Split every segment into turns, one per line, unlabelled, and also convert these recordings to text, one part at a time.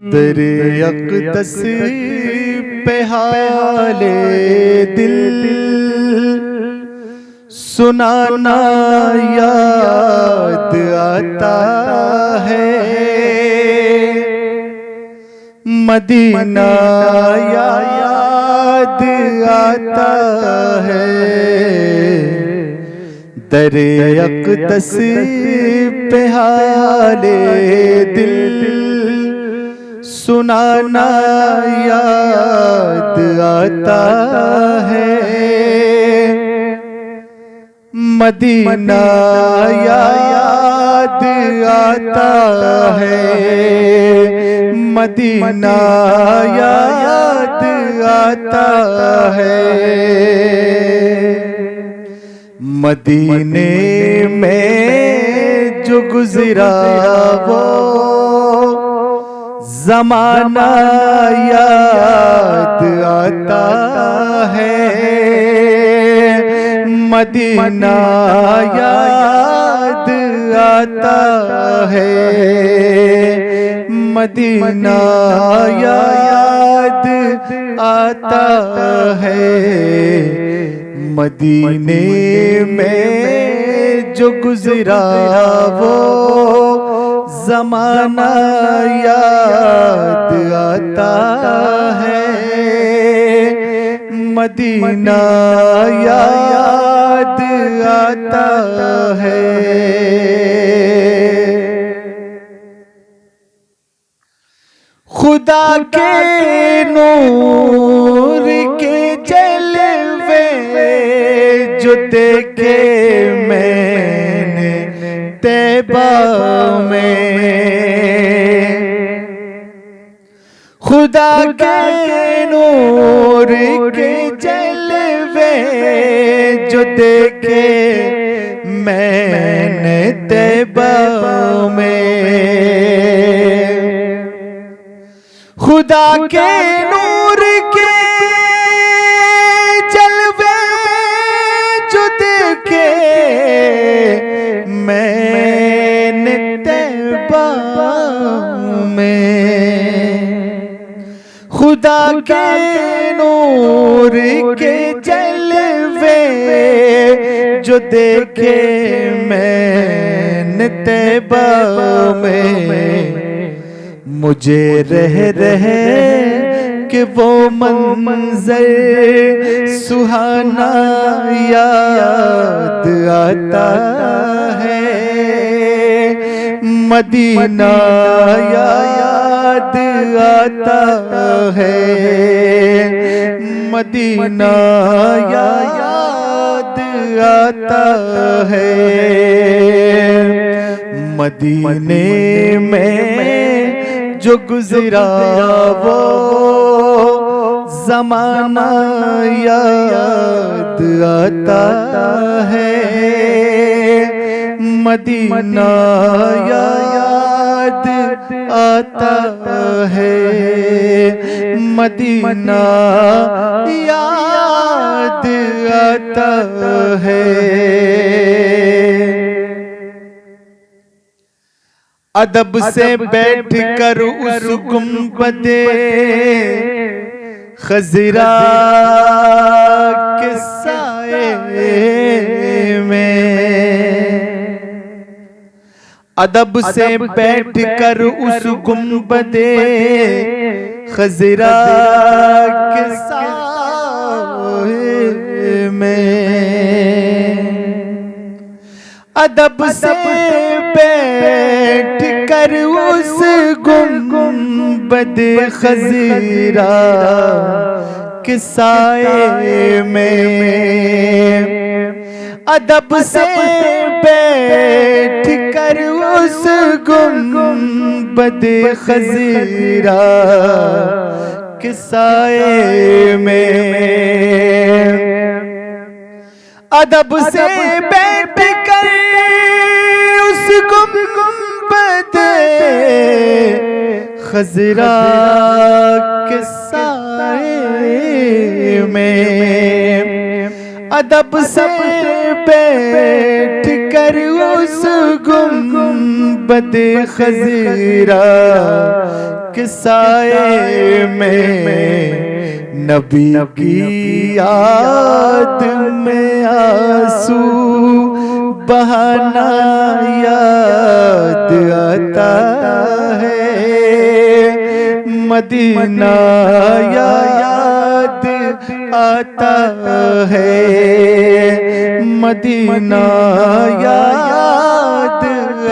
दरे अक़दस पे हाले दिल सुनाना याद आता है। मदीना याद आता है। दरे अक़दस पे हाले दिल सुनाना याद आता है। मदीना याद आता है। मदीना याद आता है। मदीने में जो गुज़रा वो ज़माना याद आता है। मदीना याद आता है। मदीना याद आता है। मदीने में जो गुज़रा वो ज़माना याद आता है। मदीना याद आता है। खुदा के नूर के जलवे जो देखे मैंने तैबा में। खुदा के नूर के जलवे जो देखे मैंने तैबा में। खुदा के नूर के जलवे जो देखे मैंने तैबा में। खुदा के नूर के जलवे जो देखे मैंने तैबा में। मुझे रह के वो मंज़र सुहाना याद आता है। मदीना याद आता है। मदीना याद आता है। मदीने में जो गुज़रा वो ज़माना याद आता है। मदीना याद आता है। मदीना याद आता है। अदब से बैठ कर उस गुंबदे खज़रा के साए में। अदब से बैठ कर उस गुंबदे खज़रा के साए में। अदब से बैठ कर उस गुंबद खज़रा के साए में। अदब से बैठ कर उस गुंबद खज़रा के साए में। अदब से बैठ कर उस गुंबद खज़रा के साए में। अदब से बैठ कर उस गुंबद खज़रा के साए में नबी की याद में आंसू बहाना याद आता है। मदीना याद आता है। मदीना याद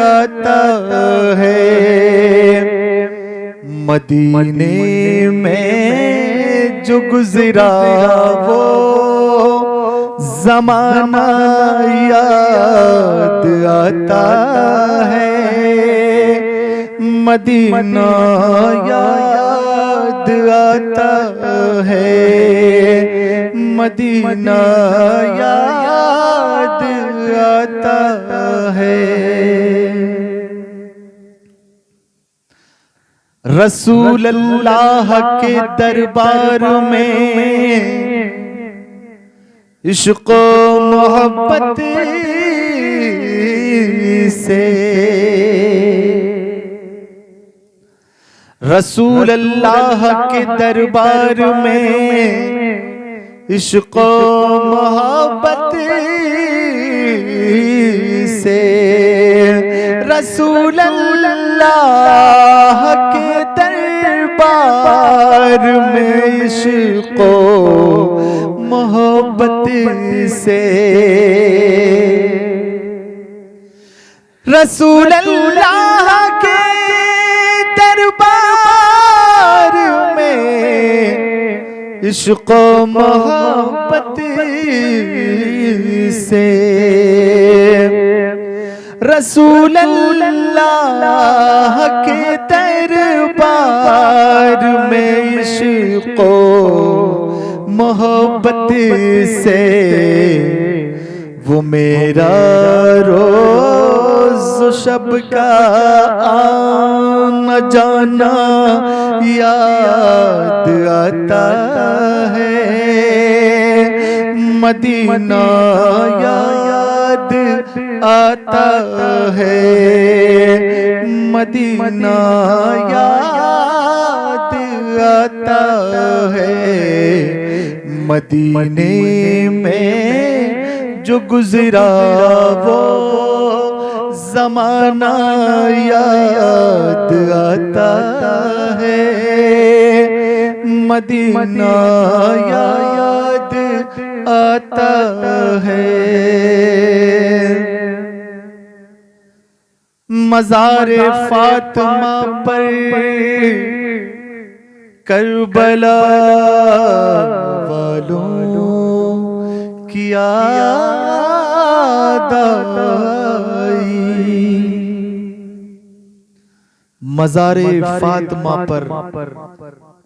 आता है। मदीने में जो गुजरा वो ज़माना याद आता है। मदीना याद आता है। मदीना याद आता है। रसूल अल्लाह के दरबार में इश्क़ मोहब्बत से रसूल अल्लाह के दरबार में इश्क़ मोहब्बत से रसूल अल्लाह के दरबार में इश्क़ मोहब्बत से रसूल अल्लाह के दरबार में इश्क़ मोहब्बत से रसूल अल्लाह के दरबार में इश्क़ मोहब्बत से वो मेरा रोज़ शब का आना जाना याद आता है। मदीना याद आता है। मदीना याद आता है। मदीने में जो गुजरा वो ज़माना याद आता है। मदीना याद आता है। मज़ारे फातिमा पर करबला वालों की याद आई। मज़ारे फातिमा पर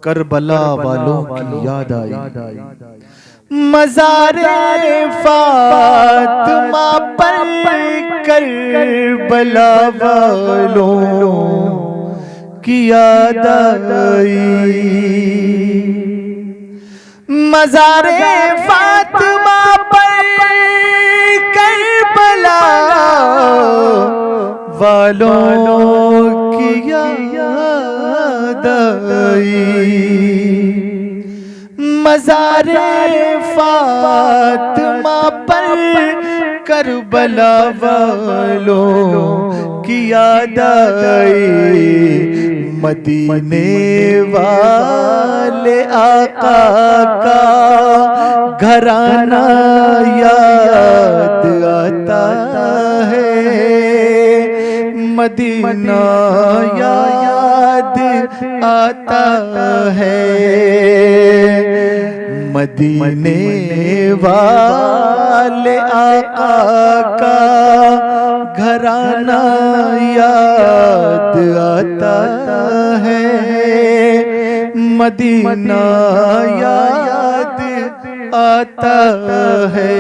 करबला वालों की याद आई। मज़ारे फातिमा पर करबला वालों की याद आई। मज़ारे फातिमा पर करबला वालों की याद आई। मज़ारे फातिमा पर करबला वालों की याद आई। मदीने वाले आका का घराना याद आता है। मदीना याद आता है। मदीने वाले आका का घराना याद आता है। मदीना याद आता है।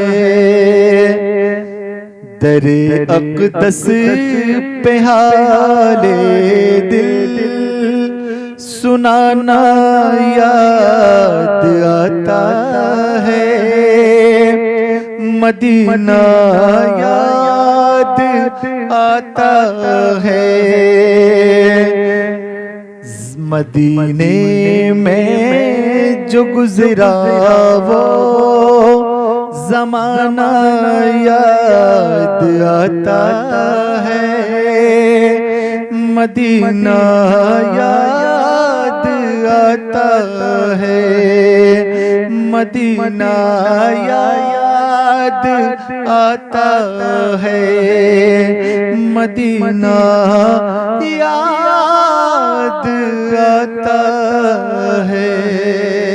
दरे अक़दस पे हाले दिल सुनाना याद आता है। मदीना याद आता है। मदीने में जो गुजरा वो ज़माना याद आता है, मदीना याद आता है, मदीना याद आता है, मदीना याद आता है।